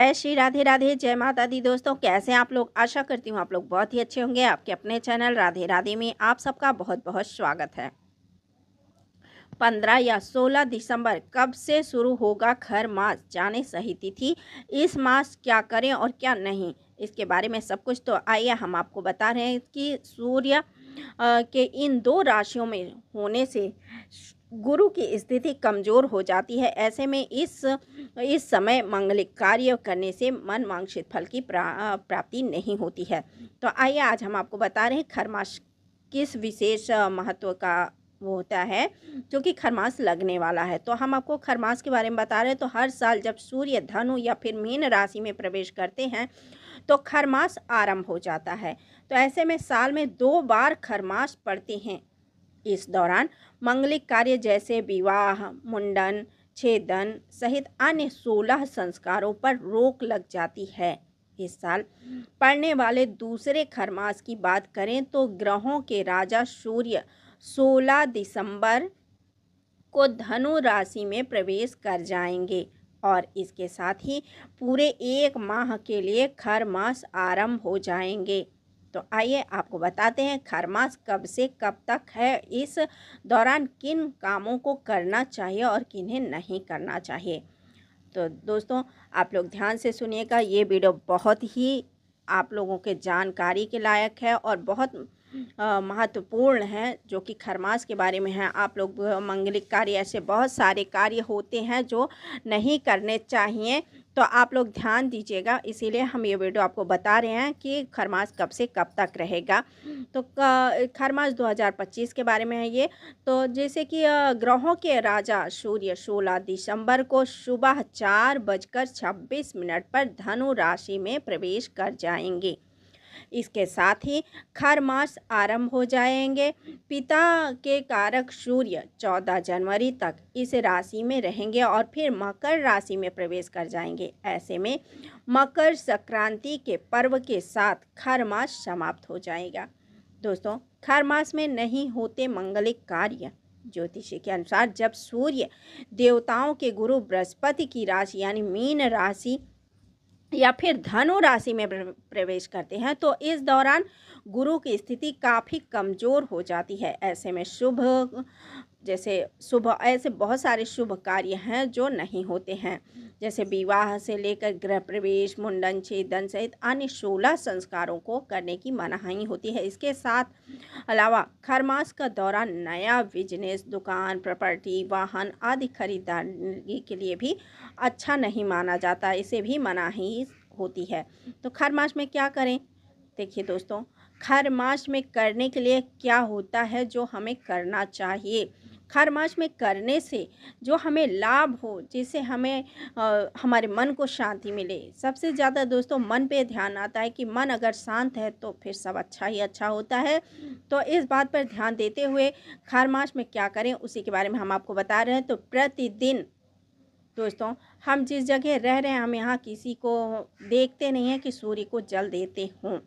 जय श्री राधे राधे, जय माता दी। दोस्तों, कैसे हैं आप लोग? आशा करती हूँ आप लोग बहुत ही अच्छे होंगे। आपके अपने चैनल राधे राधे में आप सबका बहुत बहुत स्वागत है। 15 या 16 दिसंबर कब से शुरू होगा खर मास, जाने सही तिथि। इस मास क्या करें और क्या नहीं, इसके बारे में सब कुछ तो आइए हम आपको बता रहे हैं कि सूर्य के इन दो राशियों में होने से गुरु की स्थिति कमज़ोर हो जाती है। ऐसे में इस समय मांगलिक कार्य करने से मन वांछित फल की प्राप्ति नहीं होती है। तो आइए आज हम आपको बता रहे हैं खरमास किस विशेष महत्व का वो होता है, जो कि खरमास लगने वाला है। तो हम आपको खरमास के बारे में बता रहे हैं। तो हर साल जब सूर्य धनु या फिर मीन राशि में प्रवेश करते हैं तो खरमास आरंभ हो जाता है। तो ऐसे में साल में 2 बार खरमास पड़ते हैं। इस दौरान मांगलिक कार्य जैसे विवाह, मुंडन, छेदन सहित अन्य 16 संस्कारों पर रोक लग जाती है। इस साल पड़ने वाले दूसरे खरमास की बात करें तो ग्रहों के राजा सूर्य 16 दिसंबर को धनु राशि में प्रवेश कर जाएंगे और इसके साथ ही पूरे 1 माह के लिए खर मास आरंभ हो जाएंगे। तो आइए आपको बताते हैं खर मास कब से कब तक है, इस दौरान किन कामों को करना चाहिए और किन्हें नहीं करना चाहिए। तो दोस्तों, आप लोग ध्यान से सुनिएगा। ये वीडियो बहुत ही आप लोगों के जानकारी के लायक है और बहुत महत्वपूर्ण है, जो कि खरमास के बारे में है। आप लोग मांगलिक कार्य, ऐसे बहुत सारे कार्य होते हैं जो नहीं करने चाहिए, तो आप लोग ध्यान दीजिएगा। इसीलिए हम ये वीडियो आपको बता रहे हैं कि खरमास कब से कब तक रहेगा। तो खरमास 2025 के बारे में है ये। तो जैसे कि ग्रहों के राजा सूर्य 16 दिसंबर को सुबह 4:26 पर धनु राशि में प्रवेश कर जाएंगे। इसके साथ ही खर मास आरंभ हो जाएंगे। पिता के कारक सूर्य 14 जनवरी तक इस राशि में रहेंगे और फिर मकर राशि में प्रवेश कर जाएंगे। ऐसे में मकर संक्रांति के पर्व के साथ खर मास समाप्त हो जाएगा। दोस्तों, खर मास में नहीं होते मंगलिक कार्य। ज्योतिषी के अनुसार जब सूर्य देवताओं के गुरु बृहस्पति की राशि यानी मीन राशि या फिर धनु राशि में प्रवेश करते हैं तो इस दौरान गुरु की स्थिति काफ़ी कमज़ोर हो जाती है। ऐसे में ऐसे बहुत सारे शुभ कार्य हैं जो नहीं होते हैं, जैसे विवाह से लेकर गृह प्रवेश, मुंडन, छेदन सहित अन्य 16 संस्कारों को करने की मनाही होती है। इसके साथ अलावा खरमास का दौरान नया बिजनेस, दुकान, प्रॉपर्टी, वाहन आदि खरीदारी के लिए भी अच्छा नहीं माना जाता, इसे भी मनाही होती है। तो खर मास में क्या करें? देखिए दोस्तों, खर मास में करने के लिए क्या होता है जो हमें करना चाहिए। खर मास में करने से जो हमें लाभ हो, जिससे हमें हमारे मन को शांति मिले। सबसे ज़्यादा दोस्तों मन पे ध्यान आता है कि मन अगर शांत है तो फिर सब अच्छा ही अच्छा होता है। तो इस बात पर ध्यान देते हुए खर मास में क्या करें उसी के बारे में हम आपको बता रहे हैं। तो प्रतिदिन दोस्तों, हम जिस जगह रह रहे हैं हम यहाँ किसी को देखते नहीं हैं कि सूर्य को जल देते हों,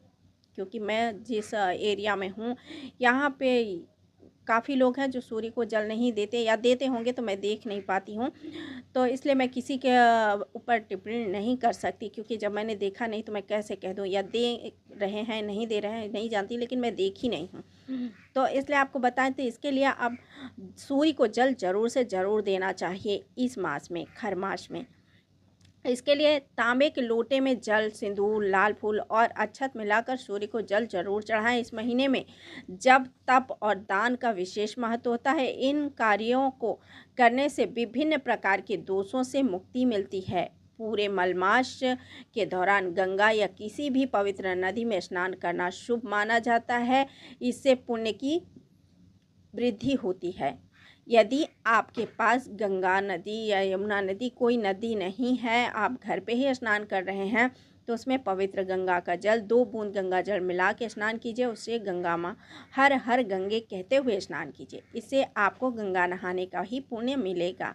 क्योंकि मैं जिस एरिया में हूँ यहाँ पे काफ़ी लोग हैं जो सूर्य को जल नहीं देते, या देते होंगे तो मैं देख नहीं पाती हूँ। तो इसलिए मैं किसी के ऊपर टिप्पणी नहीं कर सकती, क्योंकि जब मैंने देखा नहीं तो मैं कैसे कह दूँ, या दे रहे हैं नहीं दे रहे हैं नहीं जानती, लेकिन मैं देखी नहीं हूँ। तो इसलिए आपको बताएं, तो इसके लिए अब सूर्य को जल ज़रूर से ज़रूर देना चाहिए इस मास में, खर मास में। इसके लिए तांबे के लोटे में जल, सिंदूर, लाल फूल और अक्षत मिलाकर सूर्य को जल जरूर चढ़ाएं। इस महीने में जब तप और दान का विशेष महत्व होता है। इन कार्यों को करने से विभिन्न प्रकार के दोषों से मुक्ति मिलती है। पूरे मलमास के दौरान गंगा या किसी भी पवित्र नदी में स्नान करना शुभ माना जाता है। इससे पुण्य की वृद्धि होती है। यदि आपके पास गंगा नदी या यमुना नदी, कोई नदी नहीं है, आप घर पे ही स्नान कर रहे हैं, तो उसमें पवित्र गंगा का जल 2 बूंद गंगा जल मिला के स्नान कीजिए। उससे गंगा माँ हर हर गंगे कहते हुए स्नान कीजिए। इससे आपको गंगा नहाने का ही पुण्य मिलेगा।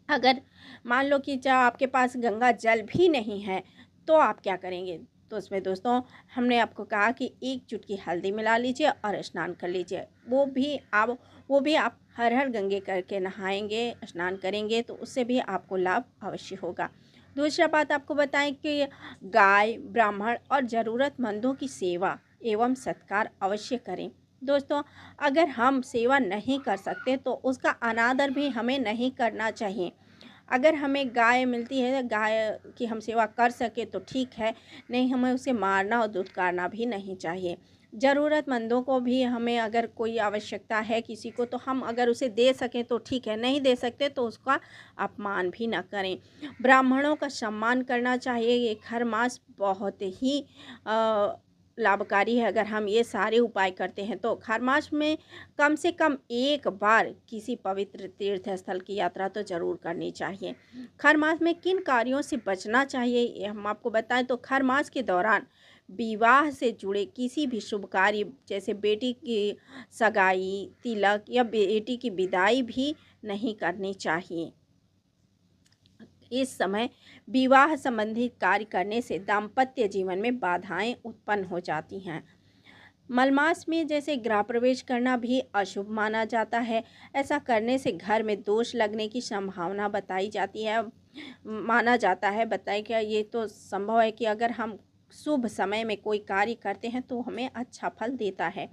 अगर मान लो कि जब आपके पास गंगा जल भी नहीं है तो आप क्या करेंगे? तो उसमें दोस्तों हमने आपको कहा कि 1 चुटकी हल्दी मिला लीजिए और स्नान कर लीजिए। वो भी आप हर हर गंगे करके नहाएंगे, स्नान करेंगे, तो उससे भी आपको लाभ अवश्य होगा। दूसरा बात आपको बताएं कि गाय, ब्राह्मण और ज़रूरतमंदों की सेवा एवं सत्कार अवश्य करें। दोस्तों, अगर हम सेवा नहीं कर सकते तो उसका अनादर भी हमें नहीं करना चाहिए। अगर हमें गाय मिलती है, गाय की हम सेवा कर सके तो ठीक है, नहीं हमें उसे मारना और दुत्कारना भी नहीं चाहिए। ज़रूरतमंदों को भी हमें अगर कोई आवश्यकता है किसी को, तो हम अगर उसे दे सकें तो ठीक है, नहीं दे सकते तो उसका अपमान भी ना करें। ब्राह्मणों का सम्मान करना चाहिए। ये खरमास बहुत ही लाभकारी है। अगर हम ये सारे उपाय करते हैं तो खरमास में कम से कम एक बार किसी पवित्र तीर्थ स्थल की यात्रा तो ज़रूर करनी चाहिए। खरमास में किन कार्यों से बचना चाहिए ये हम आपको बताएं तो खरमास के दौरान विवाह से जुड़े किसी भी शुभ कार्य, जैसे बेटी की सगाई, तिलक या बेटी की विदाई भी नहीं करनी चाहिए। इस समय विवाह संबंधी कार्य करने से दाम्पत्य जीवन में बाधाएं उत्पन्न हो जाती हैं। मलमास में जैसे गृह प्रवेश करना भी अशुभ माना जाता है। ऐसा करने से घर में दोष लगने की संभावना बताई जाती है, माना जाता है। बताइए क्या ये तो संभव है कि अगर हम शुभ समय में कोई कार्य करते हैं तो हमें अच्छा फल देता है।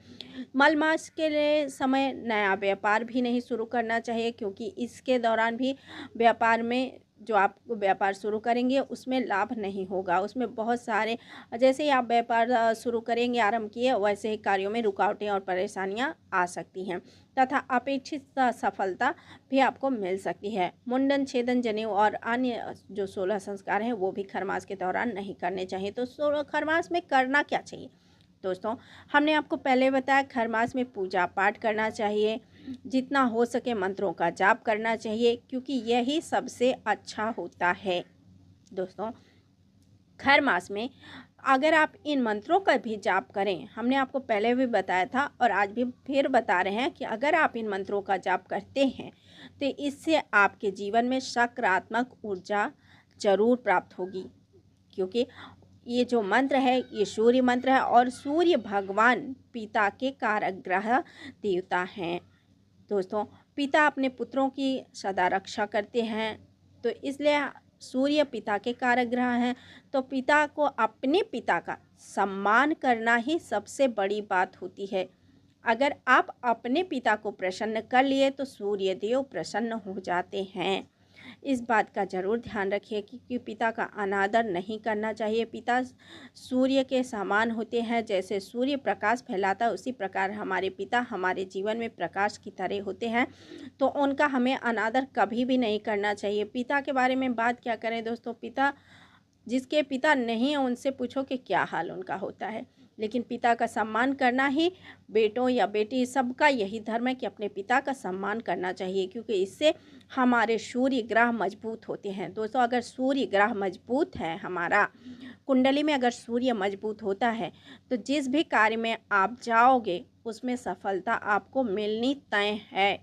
मलमास के लिए समय नया व्यापार भी नहीं शुरू करना चाहिए, क्योंकि इसके दौरान भी व्यापार में जो आप व्यापार शुरू करेंगे उसमें लाभ नहीं होगा। उसमें बहुत सारे, जैसे ही आप व्यापार शुरू करेंगे, आरंभ किए, वैसे ही कार्यों में रुकावटें और परेशानियां आ सकती हैं तथा अपेक्षित सफलता भी आपको मिल सकती है। मुंडन, छेदन, जनेऊ और अन्य जो 16 संस्कार हैं वो भी खरमास के दौरान नहीं करने चाहिए। तो खरमास में करना क्या चाहिए दोस्तों? हमने आपको पहले बताया खरमास में पूजा पाठ करना चाहिए, जितना हो सके मंत्रों का जाप करना चाहिए, क्योंकि यही सबसे अच्छा होता है। दोस्तों, खर मास में अगर आप इन मंत्रों का भी जाप करें, हमने आपको पहले भी बताया था और आज भी फिर बता रहे हैं कि अगर आप इन मंत्रों का जाप करते हैं तो इससे आपके जीवन में सकारात्मक ऊर्जा जरूर प्राप्त होगी। क्योंकि ये जो मंत्र है ये सूर्य मंत्र है और सूर्य भगवान पिता के कारक ग्रह देवता हैं। दोस्तों, पिता अपने पुत्रों की सदा रक्षा करते हैं, तो इसलिए सूर्य पिता के कारक ग्रह हैं। तो पिता को, अपने पिता का सम्मान करना ही सबसे बड़ी बात होती है। अगर आप अपने पिता को प्रसन्न कर लिए तो सूर्य देव प्रसन्न हो जाते हैं। इस बात का ज़रूर ध्यान रखिए कि पिता का अनादर नहीं करना चाहिए। पिता सूर्य के समान होते हैं। जैसे सूर्य प्रकाश फैलाता है, उसी प्रकार हमारे पिता हमारे जीवन में प्रकाश की तरह होते हैं। तो उनका हमें अनादर कभी भी नहीं करना चाहिए। पिता के बारे में बात क्या करें दोस्तों, पिता, जिसके पिता नहीं है उनसे पूछो कि क्या हाल उनका होता है। लेकिन पिता का सम्मान करना ही बेटों या बेटी सबका यही धर्म है कि अपने पिता का सम्मान करना चाहिए, क्योंकि इससे हमारे सूर्य ग्रह मजबूत होते हैं। दोस्तों, अगर सूर्य ग्रह मजबूत है, हमारा कुंडली में अगर सूर्य मजबूत होता है तो जिस भी कार्य में आप जाओगे उसमें सफलता आपको मिलनी तय है।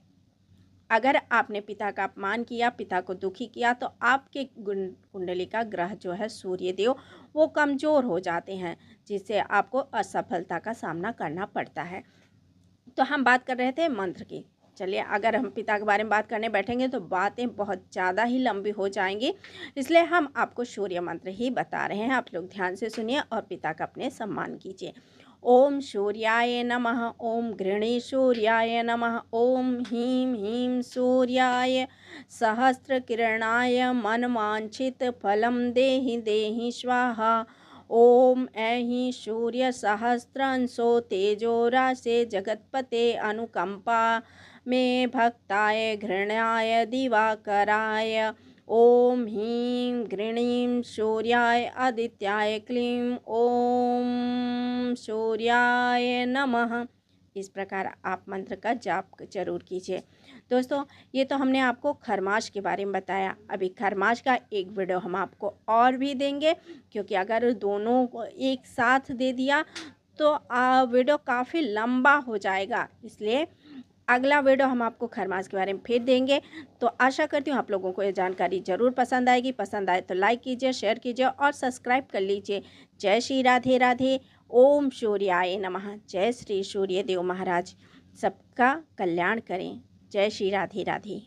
अगर आपने पिता का अपमान किया, पिता को दुखी किया, तो आपके कुंडली का ग्रह जो है सूर्य देव वो कमज़ोर हो जाते हैं, जिससे आपको असफलता का सामना करना पड़ता है। तो हम बात कर रहे थे मंत्र की। चलिए, अगर हम पिता के बारे में बात करने बैठेंगे तो बातें बहुत ज़्यादा ही लंबी हो जाएंगी, इसलिए हम आपको सूर्य मंत्र ही बता रहे हैं। आप लोग ध्यान से सुनिए और पिता का अपने सम्मान कीजिए। ओम सूर्याय नमः, ओम गृणी सूर्याय नमः, ओम ह्रीं ह्रीं सूर्याय सहस्रकिरणाय मनवांछित फलम देहि देहि स्वाहा। ओम ऐहि सूर्य सहस्रांशो तेजोराशे जगतपते अनुकंपा में भक्ताय घृणाय दिवाकराय। ओम ह्रीं गृणीं सूर्याय आदित्याय क्लीं ओम सूर्याय नमः। इस प्रकार आप मंत्र का जाप जरूर कीजिए। दोस्तों, ये तो हमने आपको खरमास के बारे में बताया। अभी खरमास का एक वीडियो हम आपको और भी देंगे, क्योंकि अगर दोनों को एक साथ दे दिया तो वीडियो काफ़ी लंबा हो जाएगा। इसलिए अगला वीडियो हम आपको खरमास के बारे में फिर देंगे। तो आशा करती हूँ आप लोगों को ये जानकारी ज़रूर पसंद आएगी। पसंद आए तो लाइक कीजिए, शेयर कीजिए और सब्सक्राइब कर लीजिए। जय श्री राधे राधे। ओम सूर्याय नमः। जय श्री सूर्य देव महाराज सबका कल्याण करें। जय श्री राधे राधे।